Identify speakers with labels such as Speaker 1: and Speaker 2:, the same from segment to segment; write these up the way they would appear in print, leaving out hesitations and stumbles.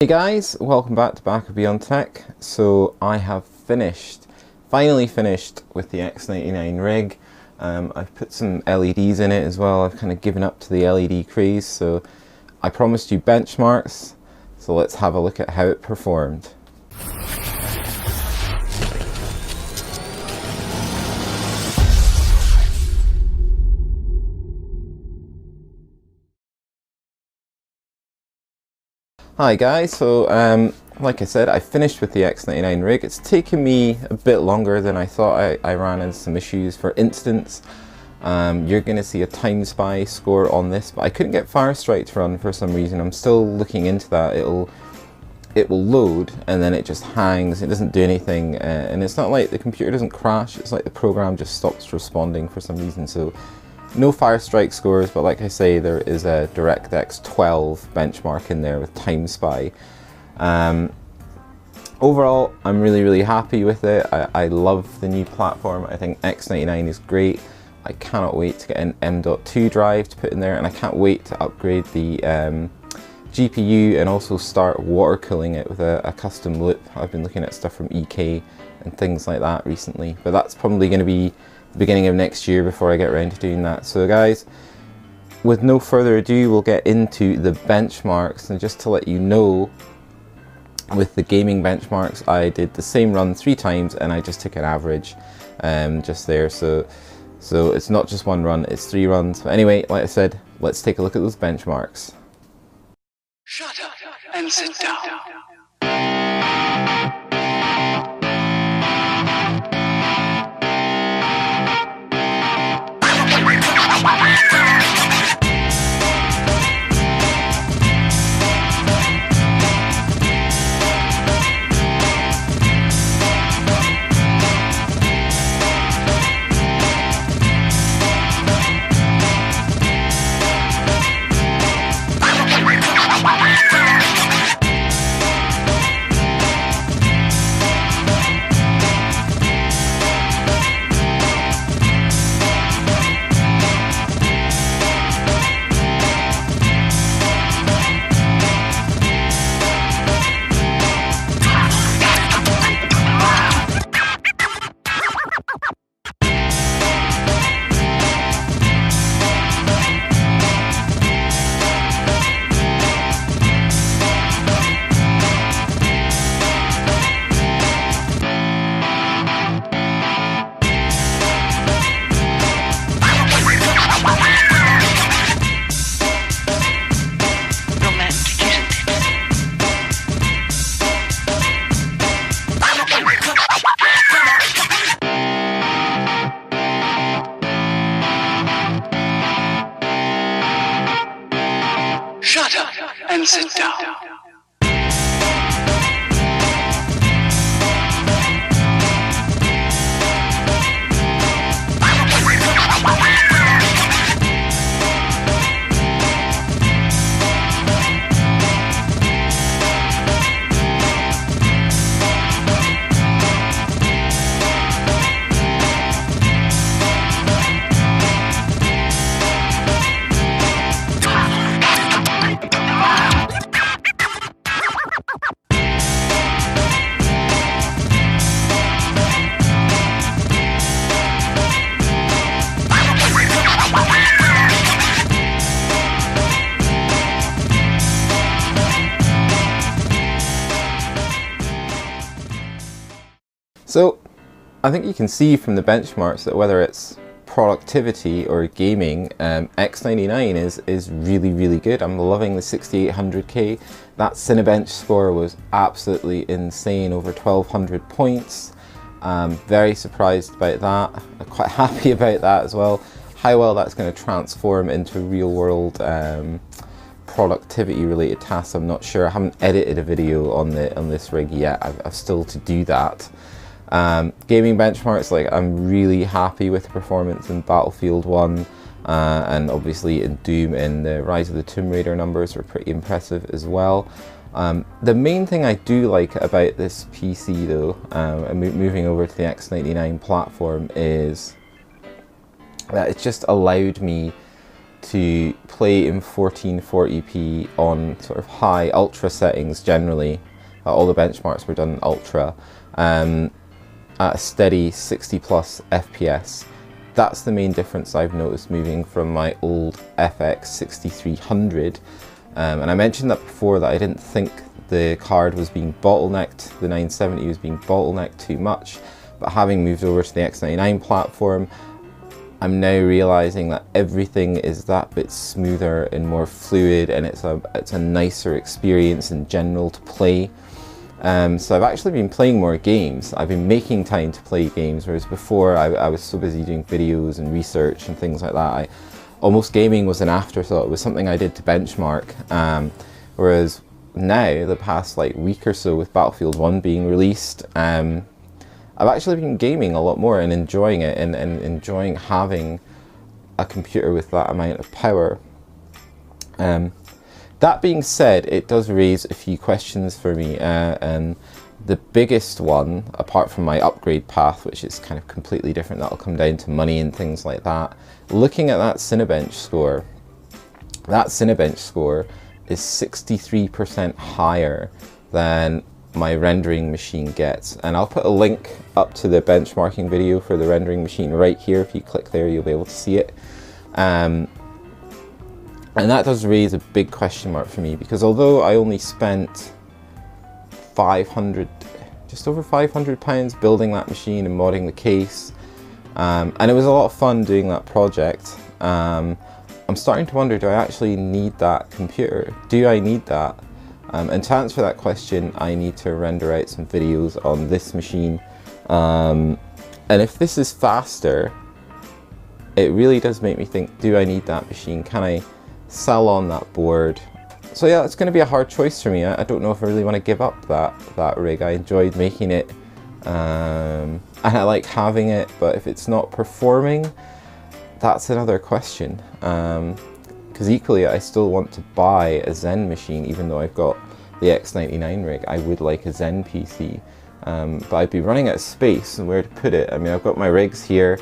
Speaker 1: Hey guys, welcome back to Back of Beyond Tech. So I have finally finished with the X99 rig. I've put some LEDs in it as well. I've kind of given up to the LED craze, so I promised you benchmarks. So let's have a look at how it performed. Hi guys, so like I said, I finished with the X99 rig. It's taken me a bit longer than I thought. I ran into some issues. For instance, you're going to see a time spy score on this, but I couldn't get Firestrike to run for some reason. I'm still looking into that. It will load and then it just hangs. It doesn't do anything, and it's not like the computer doesn't crash. It's like the program just stops responding for some reason. So no Firestrike scores, but like I say, there is a DirectX 12 benchmark in there with Time Spy. Overall, I'm really happy with it. I love the new platform. I think X99 is great. I cannot wait to get an M.2 drive to put in there, and I can't wait to upgrade the GPU and also start water cooling it with a custom loop. I've been looking at stuff from EK and things like that recently, but that's probably going to be beginning of next year before I get around to doing that. So guys, with no further ado, we'll get into the benchmarks. And just to let you know, with the gaming benchmarks, I did the same run 3 times and I just took an average just there. So it's not just 1 run, it's 3 runs. But anyway, like I said, let's take a look at those benchmarks.
Speaker 2: Shut up and sit down. Shut up and sit down.
Speaker 1: So I think you can see from the benchmarks that whether it's productivity or gaming, X99 is really good. I'm loving the 6800K. That Cinebench score was absolutely insane, over 1200 points. Very surprised about that. I'm quite happy about that as well. How well that's going to transform into real world productivity related tasks, I'm not sure. I haven't edited a video on this rig yet. I've still to do that. Gaming benchmarks, like, I'm really happy with the performance in Battlefield 1 and obviously in Doom, and the Rise of the Tomb Raider numbers were pretty impressive as well. The main thing I do like about this PC though, and moving over to the X99 platform, is that it's just allowed me to play in 1440p on sort of high ultra settings generally. All the benchmarks were done in ultra at a steady 60 plus FPS. That's the main difference I've noticed moving from my old FX 6300. And I mentioned that before, that I didn't think the card was being bottlenecked, the 970 was being bottlenecked too much, but having moved over to the X99 platform, I'm now realizing that everything is that bit smoother and more fluid, and it's a nicer experience in general to play. So I've actually been playing more games. I've been making time to play games, whereas before I was so busy doing videos and research and things like that. Almost gaming was an afterthought. It was something I did to benchmark. Whereas now, the past like week or so, with Battlefield 1 being released, I've actually been gaming a lot more and enjoying it, and enjoying having a computer with that amount of power. That being said, it does raise a few questions for me, and the biggest one, apart from my upgrade path, which is kind of completely different, that'll come down to money and things like that. Looking at that Cinebench score, is 63% higher than my rendering machine gets, and I'll put a link up to the benchmarking video for the rendering machine right here. If you click there, you'll be able to see it. And that does raise a big question mark for me, because although I only spent just over £500 building that machine and modding the case, and it was a lot of fun doing that project, I'm starting to wonder, do I actually need that computer? Do I need that? And to answer that question, I need to render out some videos on this machine. And if this is faster, it really does make me think, do I need that machine? Can I sell on that board? So yeah, it's going to be a hard choice for me. I don't know if I really want to give up that rig. I enjoyed making it, and I like having it, but if it's not performing, that's another question. Because equally, I still want to buy a Zen machine, even though I've got the X99 rig. I would like a Zen PC, but I'd be running out of space and where to put it. I mean, I've got my rigs here,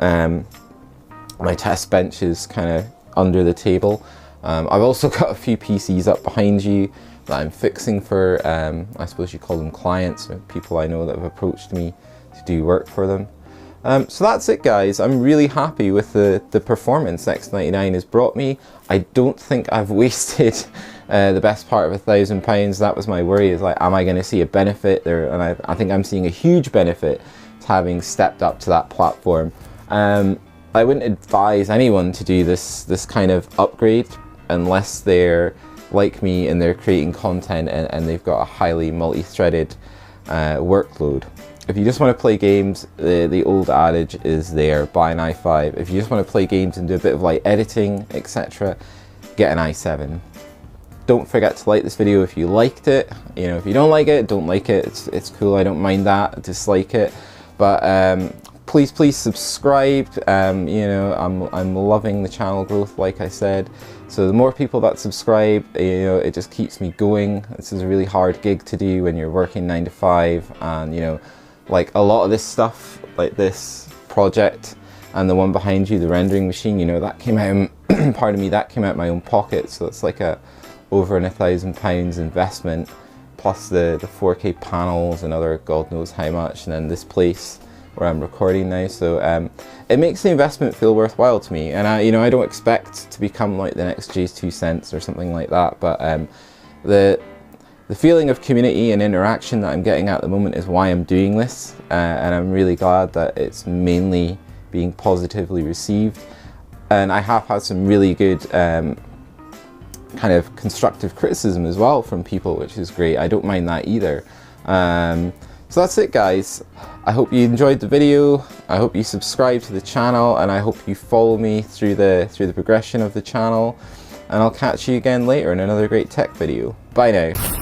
Speaker 1: my test bench is kind of under the table. I've also got a few PCs up behind you that I'm fixing for, I suppose you call them clients, or people I know that have approached me to do work for them. So that's it, guys. I'm really happy with the performance X99 has brought me. I don't think I've wasted the best part of £1,000. That was my worry, is like, am I going to see a benefit there? And I think I'm seeing a huge benefit to having stepped up to that platform. I wouldn't advise anyone to do this kind of upgrade unless they're like me and they're creating content and they've got a highly multi-threaded workload. If you just want to play games, the old adage is there, buy an i5. If you just want to play games and do a bit of like editing, etc., get an i7. Don't forget to like this video if you liked it. You know, if you don't like it, don't like it. It's cool, I don't mind that. Dislike it. But please subscribe. You know, I'm loving the channel growth, like I said. So the more people that subscribe, you know, it just keeps me going. This is a really hard gig to do when you're working 9 to 5, and you know, like a lot of this stuff, like this project and the one behind you, the rendering machine, you know, that came out, pardon me, that came out of my own pocket. So it's like over £1,000 investment, plus the 4K panels and other God knows how much, and then this place where I'm recording now. So it makes the investment feel worthwhile to me. And I don't expect to become like the next Jay's 2 cents or something like that, but the feeling of community and interaction that I'm getting at the moment is why I'm doing this, and I'm really glad that it's mainly being positively received. And I have had some really good kind of constructive criticism as well from people, which is great. I don't mind that either. So that's it, guys. I hope you enjoyed the video. I hope you subscribe to the channel, and I hope you follow me through the progression of the channel. And I'll catch you again later in another great tech video. Bye now.